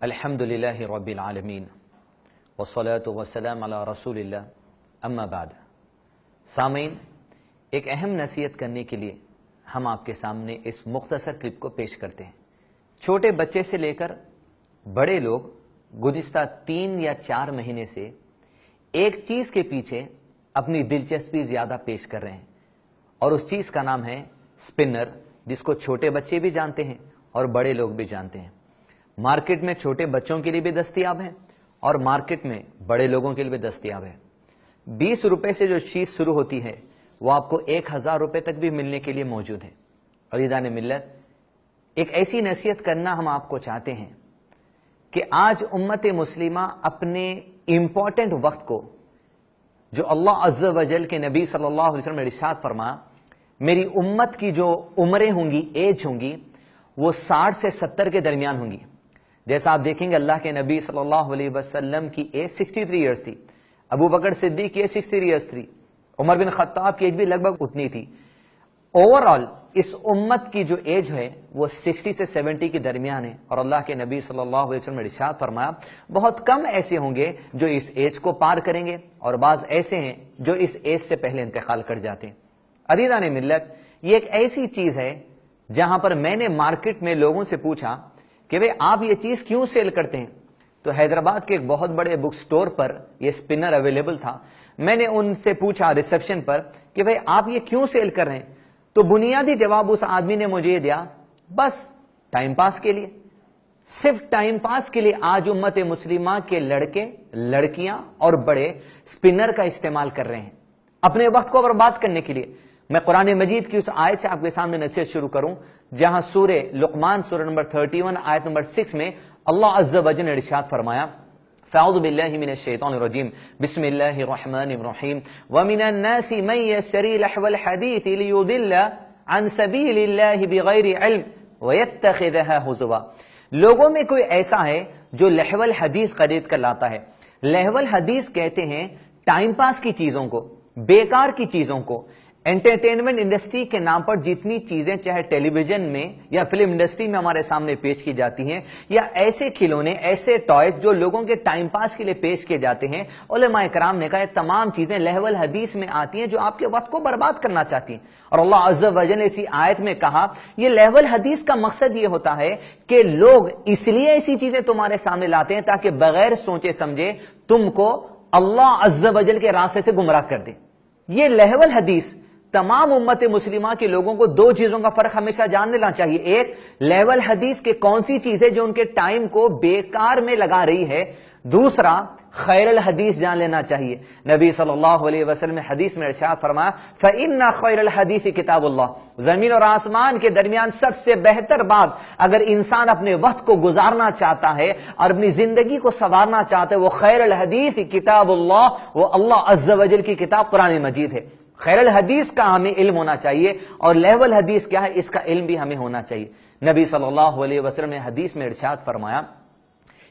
الحمدللہ رب العالمین والصلاة والسلام علی رسول اللہ اما بعد۔ سامعین، ایک اہم نصیحت کرنے کے لیے ہم آپ کے سامنے اس مختصر کلپ کو پیش کرتے ہیں۔ چھوٹے بچے سے لے کر بڑے لوگ گزشتہ 3 یا 4 مہینے سے ایک چیز کے پیچھے اپنی دلچسپی زیادہ پیش کر رہے ہیں، اور اس چیز کا نام ہے سپنر، جس کو چھوٹے بچے بھی جانتے ہیں اور بڑے لوگ بھی جانتے ہیں۔ مارکیٹ میں چھوٹے بچوں کے لیے بھی دستیاب ہے اور مارکیٹ میں بڑے لوگوں کے لیے بھی دستیاب ہے۔ 20 روپے سے جو چیز شروع ہوتی ہے وہ آپ کو 1000 روپے تک بھی ملنے کے لیے موجود ہے۔ عزیزان ملت، ایک ایسی نصیحت کرنا ہم آپ کو چاہتے ہیں کہ آج امت مسلمہ اپنے امپورٹنٹ وقت کو، جو اللہ عز و جل کے نبی صلی اللہ علیہ وسلم نے ارشاد فرمایا میری امت کی جو عمریں ہوں گی، ایج ہوں گی، وہ 60 سے 70 کے درمیان ہوں گی۔ جیسا آپ دیکھیں گے اللہ کے نبی صلی اللہ علیہ وسلم کی ایج 63 ایئرز تھی، ابو بکر صدیق کی ایج 63 ایئرز تھی، عمر بن خطاب کی ایج بھی لگ بھگ اتنی تھی۔ اوورآل اس امت کی جو ایج ہے وہ 60 سے 70 کے درمیان ہے، اور اللہ کے نبی صلی اللہ علیہ وسلم نے ارشاد فرمایا بہت کم ایسے ہوں گے جو اس ایج کو پار کریں گے، اور بعض ایسے ہیں جو اس ایج سے پہلے انتقال کر جاتے ہیں۔ عزیزان ملت، یہ ایک ایسی چیز ہے جہاں پر میں نے مارکیٹ میں لوگوں سے پوچھا کہ بھئی آپ یہ چیز کیوں سیل کرتے ہیں، تو حیدرآباد کے ایک بہت بڑے بک سٹور پر یہ سپنر اویلیبل تھا۔ میں نے ان سے پوچھا ریسیپشن پر کہ بھئی آپ یہ کیوں سیل کر رہے ہیں، تو بنیادی جواب اس آدمی نے مجھے دیا، بس ٹائم پاس کے لیے، صرف ٹائم پاس کے لیے آج امت مسلمہ کے لڑکے، لڑکیاں اور بڑے سپنر کا استعمال کر رہے ہیں اپنے وقت کو برباد کرنے کے لیے۔ میں قرآن مجید کی اس آیت سے آپ کے سامنے نصیحت شروع کروں، جہاں سورہ لقمان سورہ نمبر 31 آیت نمبر 6 میں اللہ عز و جل نے ارشاد فرمایا فاعوذ باللہ من الشیطان الرجیم بسم اللہ الرحمن الرحیم ومن الناس من یشتری لحو الحدیث لیضل عن سبیل اللہ بغیر علم ویتخذها ہزوا۔ لوگوں میں کوئی ایسا ہے جو لحو الحدیث خرید کر لاتا ہے۔ لحو الحدیث کہتے ہیں ٹائم پاس کی چیزوں کو، بیکار کی چیزوں کو۔ انٹرٹینمنٹ انڈسٹری کے نام پر جتنی چیزیں چاہے ٹیلی ویژن میں یا فلم انڈسٹری میں ہمارے سامنے پیش کی جاتی ہیں، یا ایسے کھلونے، ایسے ٹوائز جو لوگوں کے ٹائم پاس کے لیے پیش کیے جاتے ہیں، علماء کرام نے کہا یہ تمام چیزیں لہو الحدیث میں آتی ہیں جو آپ کے وقت کو برباد کرنا چاہتی ہیں۔ اور اللہ عز و جل نے اسی آیت میں کہا یہ لہو الحدیث کا مقصد یہ ہوتا ہے کہ لوگ اس لیے ایسی چیزیں تمہارے سامنے لاتے ہیں تاکہ بغیر سوچے سمجھے تم کو اللہ عز و جل کے راستے سے گمراہ کر دیں۔ یہ لہو الحدیث تمام امت مسلمہ کے لوگوں کو 2 چیزوں کا فرق ہمیشہ جان لینا چاہیے۔ ایک، لہو الحدیث کے کون سی چیزیں جو ان کے ٹائم کو بیکار میں لگا رہی ہے۔ دوسرا، خیر الحدیث جان لینا چاہیے۔ نبی صلی اللہ علیہ وسلم نے حدیث میں ارشاد فرمایا فَإِنَّ خَيْرَ الْحَدِيثِ کتاب اللہ۔ زمین اور آسمان کے درمیان سب سے بہتر بات اگر انسان اپنے وقت کو گزارنا چاہتا ہے اور اپنی زندگی کو سنوارنا چاہتا ہے، وہ خیر الحدیث کتاب اللہ، وہ اللہ عز و جل کی کتاب قرآن مجید ہے۔ خیر الحدیث کا ہمیں علم ہونا چاہیے، اور لہو الحدیث کیا ہے اس کا علم بھی ہمیں ہونا چاہیے۔ نبی صلی اللہ علیہ وسلم نے حدیث میں ارشاد فرمایا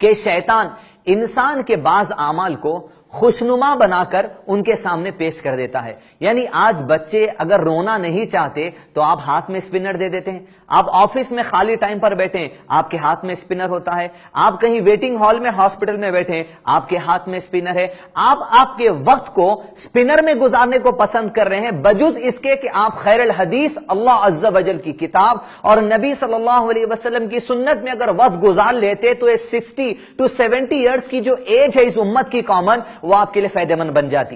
کہ شیطان انسان کے بعض اعمال کو خوشنما بنا کر ان کے سامنے پیش کر دیتا ہے۔ یعنی آج بچے اگر رونا نہیں چاہتے تو آپ ہاتھ میں سپنر دے دیتے ہیں، آپ آفس میں خالی ٹائم پر بیٹھے ہیں آپ کے ہاتھ میں سپنر ہوتا ہے، آپ کہیں ویٹنگ ہال میں ہاسپٹل میں بیٹھے ہیں آپ کے ہاتھ میں سپنر ہے۔ آپ کے وقت کو سپنر میں گزارنے کو پسند کر رہے ہیں، بجز اس کے کہ آپ خیر الحدیث، اللہ عز و جل کی کتاب اور نبی صلی اللہ علیہ وسلم کی سنت میں اگر وقت گزار لیتے تو 60 to 70 ایئرز کی جو ایج ہے اس امت کی کامن، وہ آپ کے لیے فائدہ مند بن جاتی۔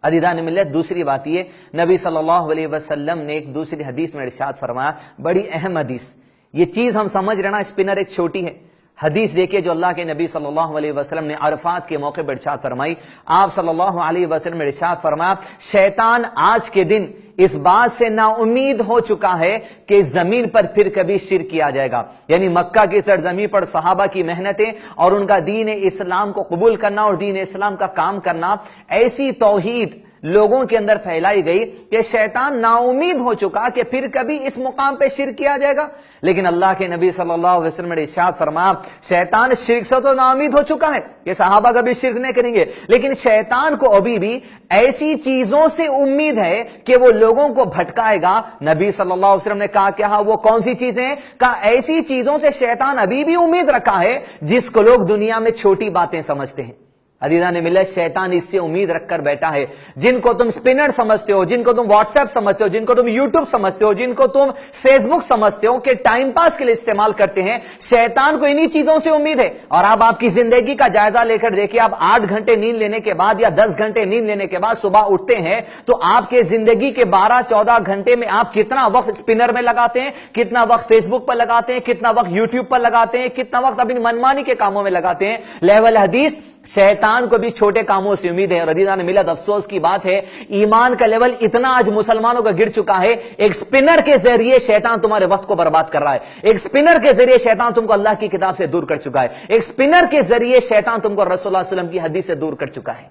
عزیزان ملت، دوسری بات یہ، نبی صلی اللہ علیہ وسلم نے ایک دوسری حدیث میں ارشاد فرمایا، بڑی اہم حدیث، یہ چیز ہم سمجھ رہے نا سپنر ایک چھوٹی ہے۔ حدیث دیکھیے جو اللہ کے نبی صلی اللہ علیہ وسلم نے عرفات کے موقع پر ارشاد فرمائی۔ آپ صلی اللہ علیہ وسلم نے ارشاد فرمایا شیطان آج کے دن اس بات سے نا امید ہو چکا ہے کہ زمین پر پھر کبھی شرک کیا جائے گا۔ یعنی مکہ کی سرزمین پر صحابہ کی محنتیں اور ان کا دین اسلام کو قبول کرنا اور دین اسلام کا کام کرنا، ایسی توحید لوگوں کے اندر پھیلائی گئی کہ شیطان نا امید ہو چکا کہ پھر کبھی اس مقام پہ شرک کیا جائے گا. لیکن اللہ کے نبی صلی اللہ علیہ وسلم نے ارشاد فرمایا شیطان شرک سے تو نا امید ہو چکا ہے کہ صحابہ کبھی شرک نہیں کریں گے, لیکن شیطان کو ابھی بھی ایسی چیزوں سے امید ہے کہ وہ لوگوں کو بھٹکائے گا. نبی صلی اللہ علیہ وسلم نے کہا کیا وہ کون سی چیزیں ہیں؟ کہا ایسی چیزوں سے شیطان ابھی بھی امید رکھا ہے جس کو لوگ دنیا میں چھوٹی باتیں سمجھتے ہیں. عزیزان ملت, شیطان اس سے امید رکھ کر بیٹھا ہے جن کو تم سپنر سمجھتے ہو, جن کو تم واٹس ایپ سمجھتے ہو, جن کو تم یوٹیوب سمجھتے ہو, جن کو تم فیس بک سمجھتے ہو کہ ٹائم پاس کے لیے استعمال کرتے ہیں, شیطان کو انہی چیزوں سے امید ہے. اور آپ کی زندگی کا جائزہ لے کر دیکھیں, آپ 8 گھنٹے نیند لینے کے بعد یا 10 گھنٹے نیند لینے کے بعد صبح اٹھتے ہیں تو آپ کے زندگی کے 12-14 گھنٹے میں آپ کتنا وقت سپنر میں لگاتے ہیں, کتنا وقت فیس بک پر لگاتے ہیں, کتنا وقت یوٹیوب پر لگاتے ہیں, کتنا وقت اپنی منمانی کے کاموں میں لگاتے ہیں. لیول حدیث شیطان کو بھی چھوٹے کاموں سے امید ہے. اور عزیزان ملت, افسوس کی بات ہے ایمان کا لیول اتنا آج مسلمانوں کا گر چکا ہے, ایک سپنر کے ذریعے شیطان تمہارے وقت کو برباد کر رہا ہے, ایک سپنر کے ذریعے شیطان تم کو اللہ کی کتاب سے دور کر چکا ہے, ایک سپنر کے ذریعے شیطان تم کو رسول اللہ علیہ وسلم کی حدیث سے دور کر چکا ہے.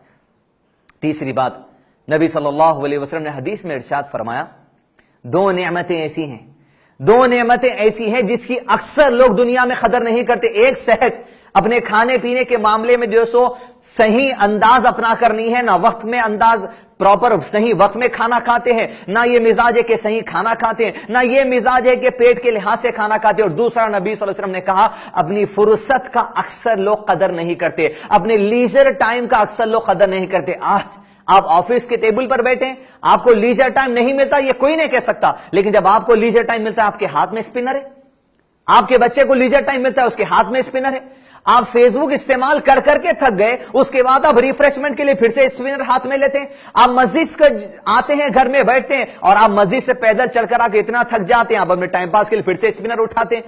تیسری بات, نبی صلی اللہ علیہ وسلم نے حدیث میں ارشاد فرمایا 2 نعمتیں ایسی ہیں, 2 نعمتیں ایسی ہیں جس کی اکثر لوگ دنیا میں قدر نہیں کرتے. ایک صحت, اپنے کھانے پینے کے معاملے میں جو سو صحیح انداز اپنا کرنی ہے, نہ وقت میں انداز پراپر صحیح وقت میں کھانا کھاتے ہیں, نہ یہ مزاج ہے کہ صحیح کھانا کھاتے ہیں, نہ یہ مزاج ہے کہ پیٹ کے لحاظ سے کھانا کھاتے ہیں. اور دوسرا, نبی صلی اللہ علیہ وسلم نے کہا اپنی فرصت کا اکثر لوگ قدر نہیں کرتے, اپنے لیجر ٹائم کا اکثر لوگ قدر نہیں کرتے. آج آپ آفس کے ٹیبل پر بیٹھے ہیں, آپ کو لیجر ٹائم نہیں ملتا, یہ کوئی نہیں کہہ سکتا, لیکن جب آپ کو لیجر ٹائم ملتا ہے آپ کے ہاتھ میں اسپنر ہے. آپ کے بچے کو لیجر ٹائم ملتا ہے اس کے ہاتھ میں اسپنر ہے. آپ فیس بک استعمال کر کر کے تھک گئے, اس کے بعد آپ ریفریشمنٹ کے لیے پھر سے اسپنر ہاتھ میں لیتے ہیں. آپ مسجد آتے ہیں, گھر میں بیٹھتے ہیں, اور آپ مسجد سے پیدل چل کر آ کے اتنا تھک جاتے ہیں, آپ اپنے ٹائم پاس کے لیے پھر سے اسپنر اٹھاتے ہیں.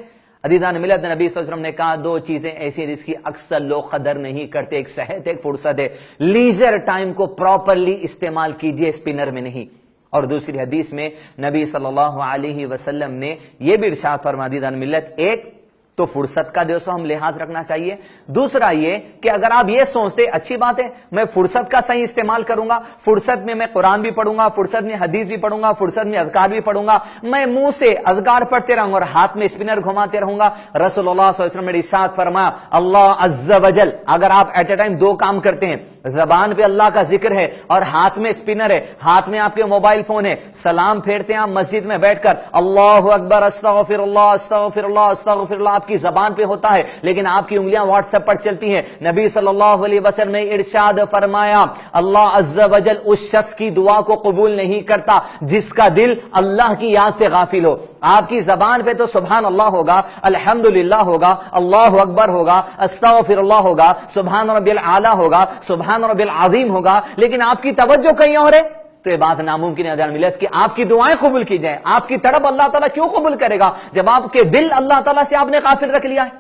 عزیزان ملت, نبی صلی اللہ علیہ وسلم نے کہا 2 چیزیں ایسی ہیں جس کی اکثر لوگ قدر نہیں کرتے, ایک صحت, ایک فرصت ہے. لیزر ٹائم کو پراپرلی استعمال کیجئے, اسپنر میں نہیں. اور دوسری حدیث میں نبی صلی اللہ علیہ وسلم نے یہ بھی ارشاد فرمایا عزیزان ملت, ایک تو فرصت کا جو سو ہم لحاظ رکھنا چاہیے. دوسرا یہ کہ اگر آپ یہ سوچتے اچھی بات ہے میں فرصت کا صحیح استعمال کروں گا, فرصت میں قرآن بھی پڑھوں گا, فرصت میں حدیث بھی پڑھوں گا, فرصت میں اذکار بھی پڑھوں گا, میں منہ سے اذکار پڑھتے رہوں گا اور ہاتھ میں اسپنر گھماتے رہوں گا. رسول اللہ صلی اللہ علیہ وسلم نے ارشاد فرمایا اللہ عز وجل, اگر آپ ایٹ اے ٹائم 2 کام کرتے ہیں, زبان پہ اللہ کا ذکر ہے اور ہاتھ میں اسپنر ہے, ہاتھ میں آپ کے موبائل فون ہے, سلام پھیرتے ہیں آپ مسجد میں بیٹھ کر اللہ اکبر استغفر اللہ استغفر اللہ استغفر اللہ کی زبان پہ ہوتا ہے, لیکن آپ کی انگلیاں واٹس ایپ پر چلتی ہیں. نبی صلی اللہ علیہ وسلم نے ارشاد فرمایا اللہ عز وجل اس شخص کی دعا کو قبول نہیں کرتا جس کا دل اللہ کی یاد سے غافل ہو. آپ کی زبان پہ تو سبحان اللہ ہوگا, الحمدللہ ہوگا, اللہ اکبر ہوگا, استغفر اللہ ہوگا, سبحان ربی الاعلی ہوگا, سبحان ربی العظیم ہوگا, لیکن آپ کی توجہ کہیں اور ہے. تو یہ بات ناممکن ہے عزیزان ملت کہ آپ کی دعائیں قبول کی جائیں. آپ کی تڑپ اللہ تعالیٰ کیوں قبول کرے گا جب آپ کے دل اللہ تعالیٰ سے آپ نے غافل رکھ لیا ہے.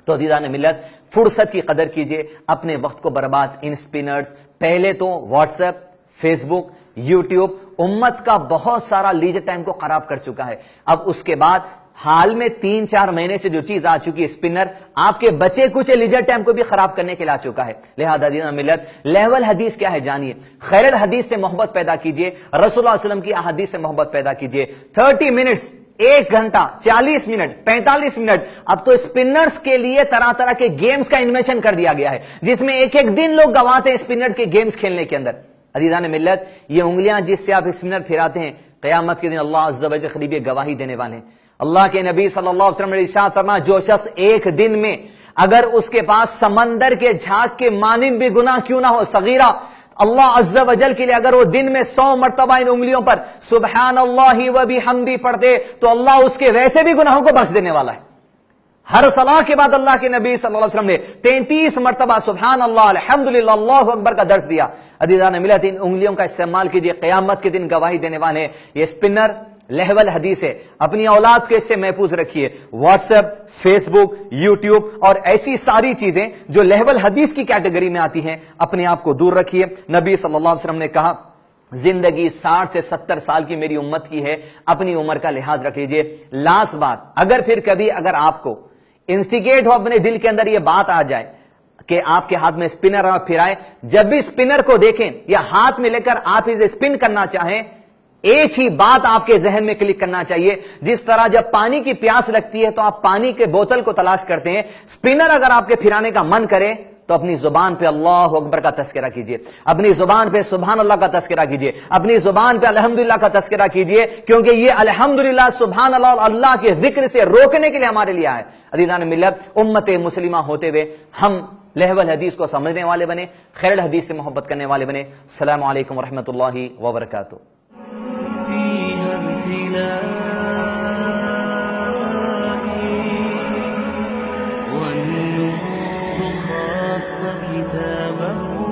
تو عزیزان ملت, فرصت کی قدر کیجئے, اپنے وقت کو برباد ان سپنرز, پہلے تو واٹس ایپ, فیس بک, یوٹیوب امت کا بہت سارا لیجر ٹائم کو خراب کر چکا ہے. اب اس کے بعد حال میں 3-4 مہینے سے جو چیز آ چکی ہے اسپنر, آپ کے بچے کچھ لیجر ٹائم کو بھی خراب کرنے کے لیے آ چکا ہے. لہذا عزیزان ملت, لیول حدیث کیا ہے جانیے, خیر الحدیث سے محبت پیدا کیجئے, رسول اللہ صلی اللہ علیہ وسلم کی احادیث سے محبت پیدا کیجئے. 30 منٹس, 1 گھنٹہ, 40 منٹ, 45 منٹ. اب تو اسپنرز کے لیے طرح طرح کے گیمز کا انوینشن کر دیا گیا ہے جس میں ایک دن لوگ گواتے ہیں اسپنرز کے گیمز کھیلنے کے اندر. عزیزان ملت, یہ انگلیاں جس سے آپ اسپنر پھراتے ہیں, قیامت کے دن اللہ عز و جل قریب گواہی دینے والے ہیں. اللہ کے نبی صلی اللہ علیہ وسلم نے ارشاد فرمایا جو شخص ایک دن میں اگر اس کے پاس سمندر کے جھاگ کے مانند بھی گناہ کیوں نہ ہو صغیرہ, اللہ عز و جل کے لیے اگر وہ دن میں 100 مرتبہ ان انگلیوں پر سبحان اللہ و بحمدہ پڑھتے تو اللہ اس کے ویسے بھی گناہوں کو بخش دینے والا ہے. ہر صلاح کے بعد اللہ کے نبی صلی اللہ علیہ وسلم نے 33 مرتبہ سبحان اللہ الحمدللہ اللہ اکبر کا درس دیا. عزیزان ملت, ان انگلیوں کا استعمال کیجئے, قیامت کے دن گواہی دینے والے ہیں. یہ اسپنر لہول حدیث ہے, اپنی اولاد کو اس سے محفوظ رکھیے. واٹس ایپ, فیس بک, یوٹیوب اور ایسی ساری چیزیں جو لہول حدیث کی کیٹیگری میں آتی ہیں, اپنے آپ کو دور رکھیے. نبی صلی اللہ علیہ وسلم نے کہا زندگی 60 سے 70 سال کی میری امت کی ہے, اپنی عمر کا لحاظ رکھ لیجیے. لاسٹ بات, اگر پھر کبھی اگر آپ کو انسٹیگیٹ ہو اپنے دل کے اندر یہ بات آ جائے کہ آپ کے ہاتھ میں اسپنر آپ پھرائے، جب بھی اسپنر کو دیکھیں یا ہاتھ میں لے کر آپ اسے اسپن کرنا چاہیں، ایک ہی بات آپ کے ذہن میں کلک کرنا چاہیے، جس طرح جب پانی کی پیاس لگتی ہے تو آپ پانی کے بوتل کو تلاش کرتے ہیں، اسپنر اگر آپ کے پھرانے کا من کرے تو اپنی زبان پہ اللہ اکبر کا تذکرہ کیجئے، اپنی زبان پہ سبحان اللہ کا تذکرہ کیجئے، اپنی زبان پہ الحمدللہ کا تذکرہ کیجئے، کیونکہ یہ الحمدللہ سبحان اللہ اور اللہ کے ذکر سے روکنے کے لیے ہمارے لیے آئے۔ عزیزان ملت، امت مسلمہ ہوتے ہوئے ہم لہو الحدیث کو سمجھنے والے بنے، خیر الحدیث سے محبت کرنے والے بنے۔ السلام علیکم ورحمۃ اللہ وبرکاتہ۔ فيها ابتلائي والنور خط كتابه